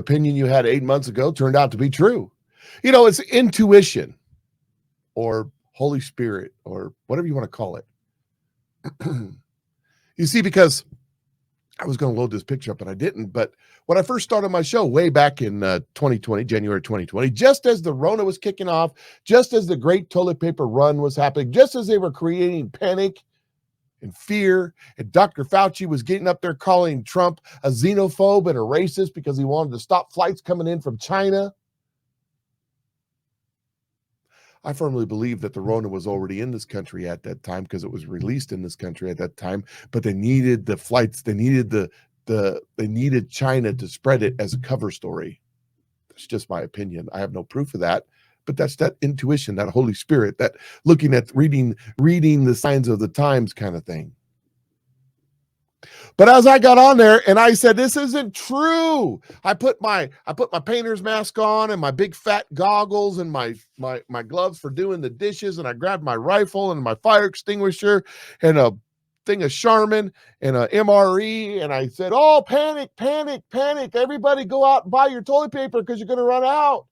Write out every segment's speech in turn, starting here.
opinion you had 8 months ago turned out to be true. You know, it's intuition or Holy Spirit or whatever you want to call it. You see, because I was going to load this picture up, but I didn't. But when I first started my show way back in 2020, January 2020, just as the Rona was kicking off, just as the great toilet paper run was happening, just as they were creating panic and fear, and Dr. Fauci was getting up there calling Trump a xenophobe and a racist because he wanted to stop flights coming in from China. I firmly believe that the Rona was already in this country at that time because it was released in this country at that time, but they needed the flights. They needed they needed China to spread it as a cover story. That's just my opinion. I have no proof of that, but that's that intuition, that Holy Spirit, that looking at reading the signs of the times kind of thing. But as I got on there and I said, this isn't true. I put my painter's mask on and my big fat goggles and my gloves for doing the dishes. And I grabbed my rifle and my fire extinguisher and a thing of Charmin and a MRE. And I said, oh, panic, panic, panic. Everybody go out and buy your toilet paper because you're going to run out.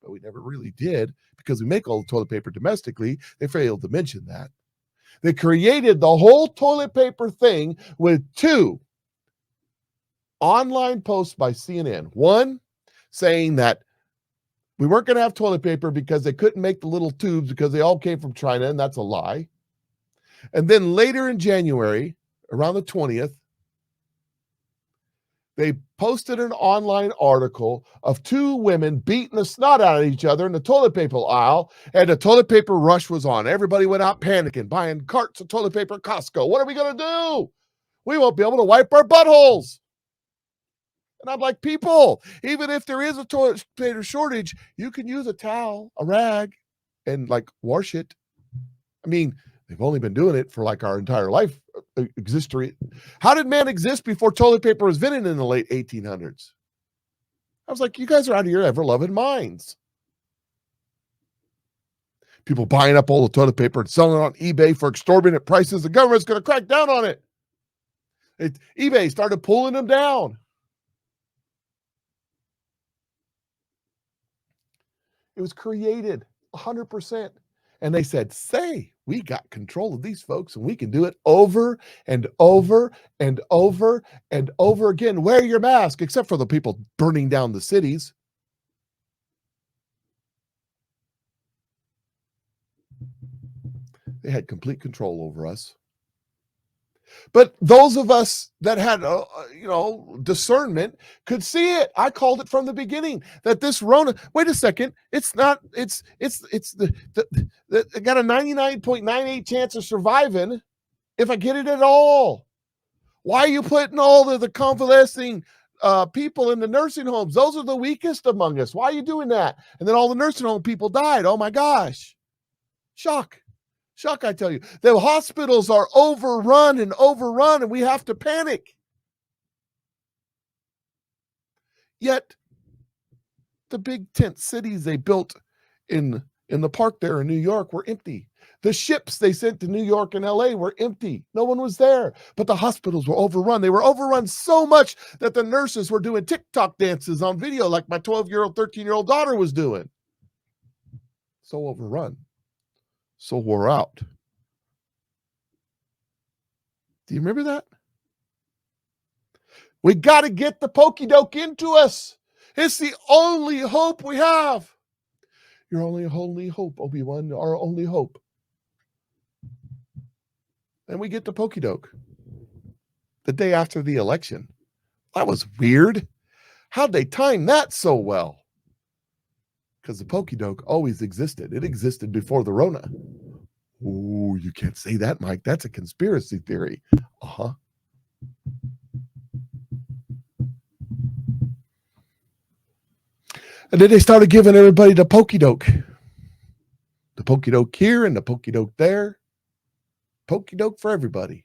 But we never really did because we make all the toilet paper domestically. They failed to mention that. They created the whole toilet paper thing with 2 online posts by CNN. One saying that we weren't going to have toilet paper because they couldn't make the little tubes because they all came from China, and that's a lie. And then later in January, around the 20th, they posted an online article of 2 women beating the snot out of each other in the toilet paper aisle, and the toilet paper rush was on. Everybody went out panicking, buying carts of toilet paper at Costco. What are we going to do? We won't be able to wipe our buttholes. And I'm like, people, even if there is a toilet paper shortage, you can use a towel, a rag, and like wash it. I mean, they've only been doing it for like our entire life history. How did man exist before toilet paper was invented in the late 1800s? I was like, you guys are out of your ever-loving minds. People buying up all the toilet paper and selling it on eBay for exorbitant prices. The government's going to crack down on it. eBay started pulling them down. It was created 100%. And they said, say, we got control of these folks and we can do it over and over and over and over again. Wear your mask, except for the people burning down the cities. They had complete control over us. But those of us that had, discernment could see it. I called it from the beginning that this Rona, wait a second, it's not, I got a 99.98 chance of surviving if I get it at all. Why are you putting all the convalescing people in the nursing homes? Those are the weakest among us. Why are you doing that? And then all the nursing home people died. Oh my gosh. Shock, I tell you. The hospitals are overrun, and we have to panic. Yet, the big tent cities they built in the park there in New York were empty. The ships they sent to New York and LA were empty. No one was there. But the hospitals were overrun. They were overrun so much that the nurses were doing TikTok dances on video like my 12-year-old, 13-year-old daughter was doing. So overrun. So wore out. Do you remember that? We got to get the pokey-doke into us. It's the only hope we have. Your only hope, Obi-Wan, our only hope. And we get the pokey-doke the day after the election. That was weird. How'd they time that so well? Because the pokey-doke always existed. It existed before the Rona. Oh, you can't say that, Mike. That's a conspiracy theory. Uh-huh. And then they started giving everybody the pokey-doke. The pokey-doke here and the pokey-doke there. Pokey-doke for everybody.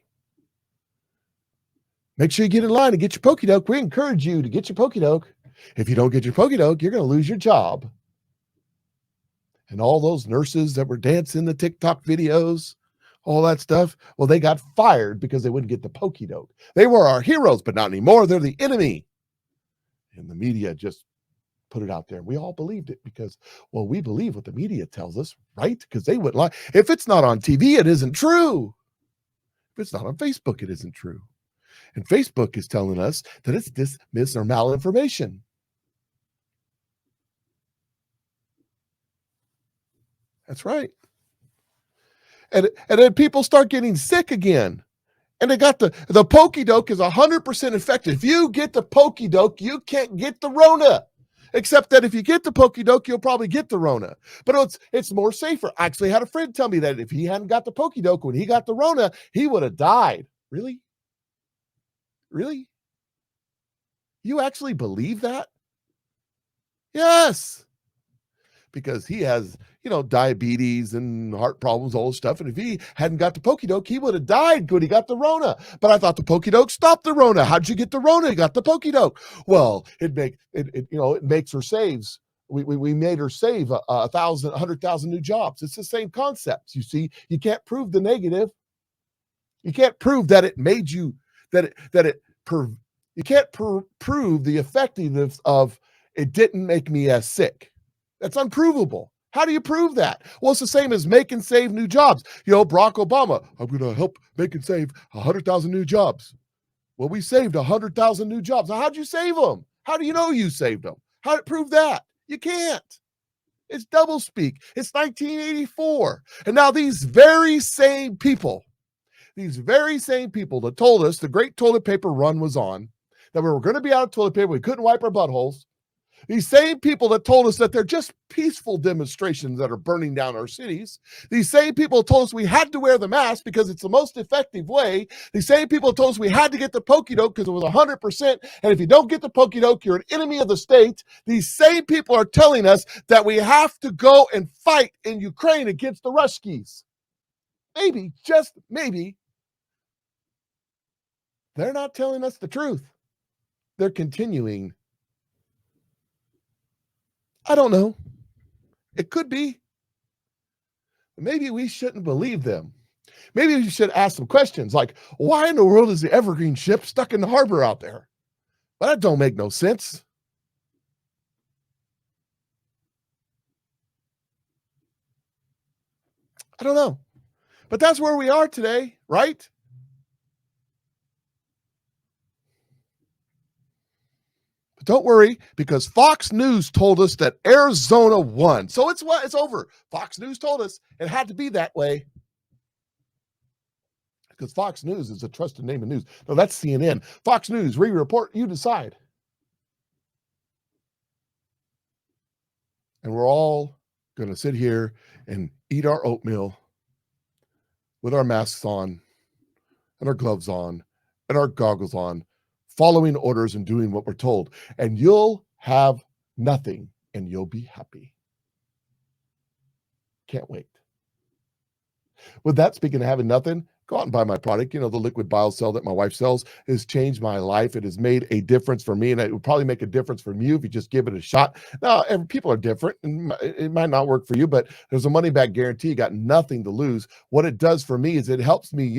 Make sure you get in line to get your pokey-doke. We encourage you to get your pokey-doke. If you don't get your pokey-doke, you're going to lose your job. And all those nurses that were dancing the TikTok videos, all that stuff, well, they got fired because they wouldn't get the pokey-doke. They were our heroes, but not anymore. They're the enemy. And the media just put it out there. We all believed it because, well, we believe what the media tells us, right? Because they would lie. If it's not on TV, it isn't true. If it's not on Facebook, it isn't true. And Facebook is telling us that it's dismiss or malinformation. That's right. And then people start getting sick again. And they got the pokey doke is 100% effective. If you get the pokey doke, you can't get the Rona. Except that if you get the pokey doke, you'll probably get the Rona. But it's more safer. I actually had a friend tell me that if he hadn't got the pokey doke when he got the Rona, he would have died. Really? Really? You actually believe that? Yes. Because he has, diabetes and heart problems, all this stuff. And if he hadn't got the pokey doke, he would have died when he got the Rona. But I thought the pokey doke stopped the Rona. How'd you get the Rona? You got the pokey doke. Well, it makes her saves. We made her save 100,000 new jobs. It's the same concepts. You see, you can't prove the negative. You can't prove that it made you, you can't prove the effectiveness of it didn't make me as sick. That's unprovable. How do you prove that? Well, it's the same as make and save new jobs. Barack Obama, I'm going to help make and save 100,000 new jobs. Well, we saved 100,000 new jobs. Now, how'd you save them? How do you know you saved them? How to prove that? You can't. It's doublespeak. It's 1984. And now these very same people that told us the great toilet paper run was on, that we were going to be out of toilet paper, we couldn't wipe our buttholes, these same people that told us that they're just peaceful demonstrations that are burning down our cities. These same people told us we had to wear the mask because it's the most effective way. These same people told us we had to get the pokey doke because it was 100%. And if you don't get the pokey doke, you're an enemy of the state. These same people are telling us that we have to go and fight in Ukraine against the Ruskies. Maybe, just maybe, they're not telling us the truth. They're continuing. I don't know. It could be. Maybe we shouldn't believe them. Maybe we should ask some questions like, why in the world is the Evergreen ship stuck in the harbor out there? Well, that don't make no sense. I don't know. But that's where we are today, right? But don't worry, because Fox News told us that Arizona won. So it's over. Fox News told us it had to be that way. Because Fox News is a trusted name of news. No, that's CNN. Fox News, report, you decide. And we're all going to sit here and eat our oatmeal with our masks on and our gloves on and our goggles on, following orders and doing what we're told. And you'll have nothing and you'll be happy. Can't wait. With that, speaking of having nothing, go out and buy my product. The liquid biocell that my wife sells has changed my life. It has made a difference for me, and it will probably make a difference for you if you just give it a shot. Now, people are different, and it might not work for you, but there's a money-back guarantee. You got nothing to lose. What it does for me is it helps me,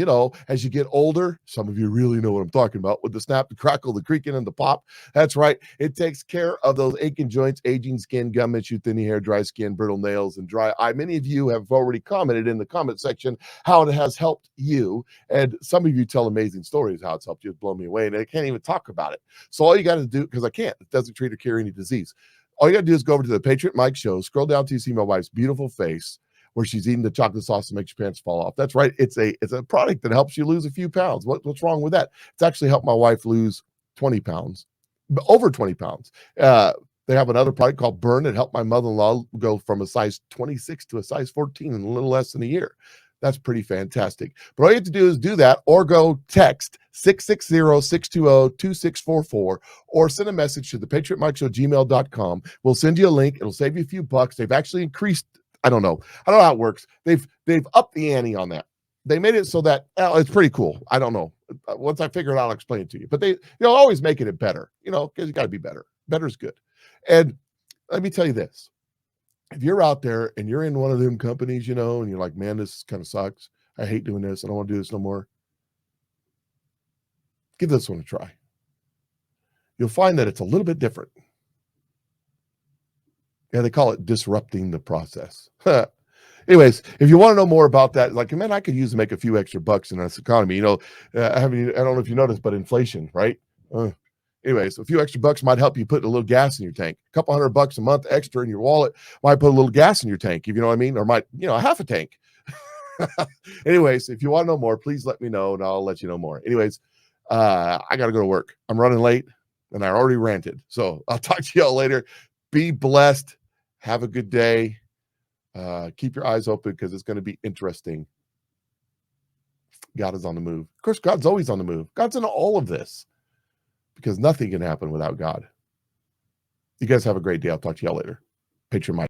as you get older. Some of you really know what I'm talking about with the snap, the crackle, the creaking, and the pop. That's right. It takes care of those aching joints, aging skin, gum issue, thinning hair, dry skin, brittle nails, and dry eye. Many of you have already commented in the comment section how it has helped you. And some of you tell amazing stories how it's helped you. Blow me away. And I can't even talk about it. So all you got to do, because I can't, it doesn't treat or cure any disease. All you got to do is go over to the Patriot Mike Show, scroll down till you see my wife's beautiful face where she's eating the chocolate sauce that makes your pants fall off. That's right. It's a product that helps you lose a few pounds. What's wrong with that? It's actually helped my wife lose 20 pounds, over 20 pounds. They have another product called Burn that helped my mother-in-law go from a size 26 to a size 14 in a little less than a year. That's pretty fantastic. But all you have to do is do that, or go text 660-620-2644, or send a message to the patriotmikeshow@gmail.com. We'll send you a link. It'll save you a few bucks. They've actually increased. I don't know how it works. They've upped the ante on that. They made it so that it's pretty cool. I don't know. Once I figure it out, I'll explain it to you. But they're always making it better, because you got to be better. Better is good. And let me tell you this. If you're out there and you're in one of them companies, and you're like, man, this kind of sucks. I hate doing this. I don't want to do this no more. Give this one a try. you'll find that it's a little bit different. Yeah, they call it disrupting the process. Anyways, if you want to know more about that, like, man, I could use to make a few extra bucks in this economy. I don't know if you noticed, but inflation, right? Anyways, a few extra bucks might help you put a little gas in your tank. A couple $100 a month extra in your wallet might put a little gas in your tank, if you know what I mean, or might, half a tank. Anyways, if you want to know more, please let me know and I'll let you know more. Anyways, I got to go to work. I'm running late and I already ranted. So I'll talk to y'all later. Be blessed. Have a good day. Keep your eyes open because it's going to be interesting. God is on the move. Of course, God's always on the move. God's in all of this because nothing can happen without God. You guys have a great day. I'll talk to y'all later. Patriot Mike.